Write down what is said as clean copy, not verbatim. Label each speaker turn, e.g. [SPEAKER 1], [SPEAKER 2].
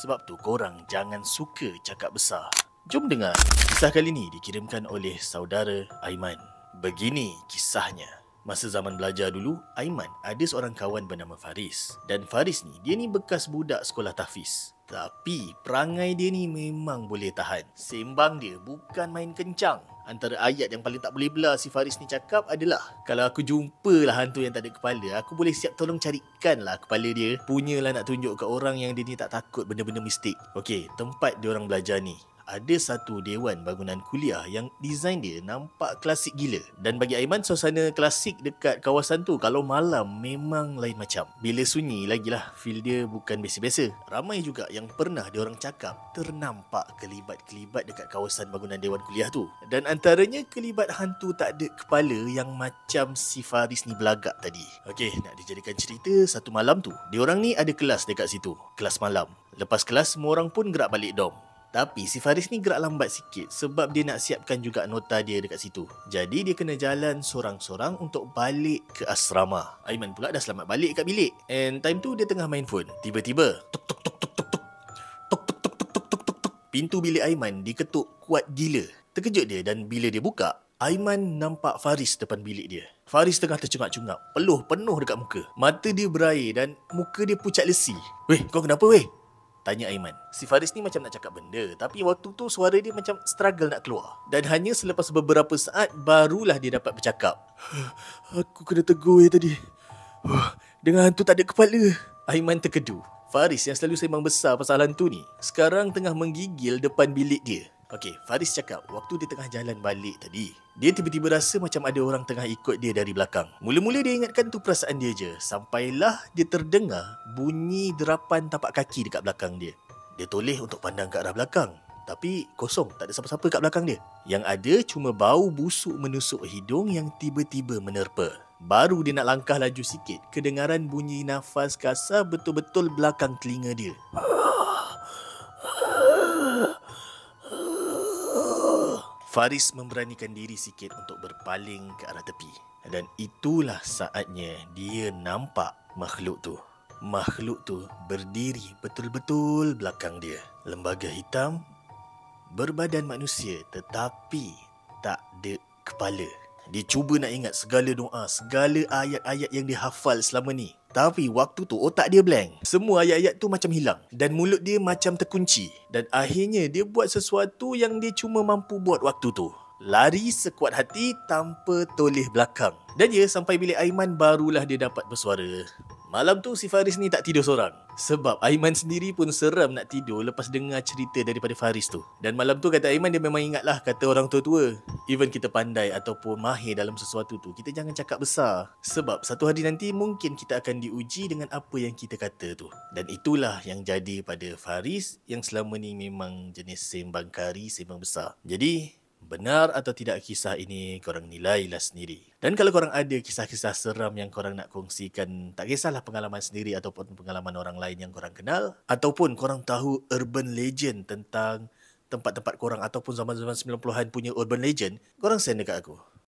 [SPEAKER 1] Sebab tu korang jangan suka cakap besar. Jom dengar. Kisah kali ni dikirimkan oleh saudara Aiman. Begini kisahnya. Masa zaman belajar dulu, Aiman ada seorang kawan bernama Faris. Dan Faris ni, dia ni bekas budak sekolah tahfiz. Tapi perangai dia ni memang boleh tahan. Sembang dia bukan main kencang. Antara ayat yang paling tak boleh belah si Faris ni cakap adalah, kalau aku jumpa lah hantu yang tak ada kepala, aku boleh siap tolong carikan lah kepala dia. Punyalah nak tunjuk ke orang yang dia ni tak takut benda-benda mistik. Okey, tempat dia orang belajar ni ada satu dewan bangunan kuliah yang desain dia nampak klasik gila. Dan bagi Aiman, suasana klasik dekat kawasan tu kalau malam memang lain macam. Bila sunyi lagilah, feel dia bukan biasa-biasa. Ramai juga yang pernah diorang cakap ternampak kelibat-kelibat dekat kawasan bangunan dewan kuliah tu. Dan antaranya kelibat hantu tak ada kepala yang macam si Faris ni belagak tadi. Okey, nak dijadikan cerita, satu malam tu diorang ni ada kelas dekat situ, kelas malam. Lepas kelas semua orang pun gerak balik dorm. Tapi si Faris ni gerak lambat sikit sebab dia nak siapkan juga nota dia dekat situ. Jadi dia kena jalan sorang-sorang untuk balik ke asrama. Aiman pula dah selamat balik kat bilik. And time tu dia tengah main phone. Tiba-tiba tuk tuk tuk tuk tuk tuk. Tuk tuk tuk tuk tuk tuk tuk tuk. Pintu bilik Aiman diketuk kuat gila. Terkejut dia dan bila dia buka, Aiman nampak Faris depan bilik dia. Faris tengah tercungap-cungap, penuh dekat muka. Mata dia berair dan muka dia pucat lesi. "Weh, kau kenapa weh?" tanya Aiman. Si Faris ni macam nak cakap benda, tapi waktu tu suara dia macam struggle nak keluar. Dan hanya selepas beberapa saat barulah dia dapat bercakap. "Aku kena tegur tadi. Dengan hantu tak ada kepala." Aiman terkedu. Faris yang selalu sembang besar pasal hantu ni sekarang tengah menggigil depan bilik dia. Okey, Faris cakap waktu dia tengah jalan balik tadi, dia tiba-tiba rasa macam ada orang tengah ikut dia dari belakang. Mula-mula dia ingatkan tu perasaan dia je, sampailah dia terdengar bunyi derapan tapak kaki dekat belakang dia. Dia toleh untuk pandang ke arah belakang, tapi kosong, tak ada siapa-siapa kat belakang dia. Yang ada cuma bau busuk menusuk hidung yang tiba-tiba menerpa. Baru dia nak langkah laju sikit, kedengaran bunyi nafas kasar betul-betul belakang telinga dia. Faris memberanikan diri sikit untuk berpaling ke arah tepi. Dan itulah saatnya dia nampak makhluk tu. Makhluk tu berdiri betul-betul belakang dia. Lembaga hitam, berbadan manusia tetapi tak ada kepala. Dia cuba nak ingat segala doa, segala ayat-ayat yang dia hafal selama ni. Tapi waktu tu otak dia blank. Semua ayat-ayat tu macam hilang. Dan mulut dia macam terkunci. Dan akhirnya dia buat sesuatu yang dia cuma mampu buat waktu tu. Lari sekuat hati tanpa toleh belakang. Dan ya, sampai bilik Aiman barulah dia dapat bersuara. Malam tu si Faris ni tak tidur seorang. Sebab Aiman sendiri pun seram nak tidur lepas dengar cerita daripada Faris tu. Dan malam tu kata Aiman, dia memang ingatlah kata orang tua-tua. Even kita pandai ataupun mahir dalam sesuatu tu, kita jangan cakap besar. Sebab satu hari nanti mungkin kita akan diuji dengan apa yang kita kata tu. Dan itulah yang jadi pada Faris yang selama ni memang jenis sembang kari, sembang besar. Jadi benar atau tidak kisah ini, korang nilailah sendiri. Dan kalau korang ada kisah-kisah seram yang korang nak kongsikan, tak kisahlah pengalaman sendiri ataupun pengalaman orang lain yang korang kenal, ataupun korang tahu urban legend tentang tempat-tempat korang ataupun zaman-zaman 90-an punya urban legend, korang send dekat aku.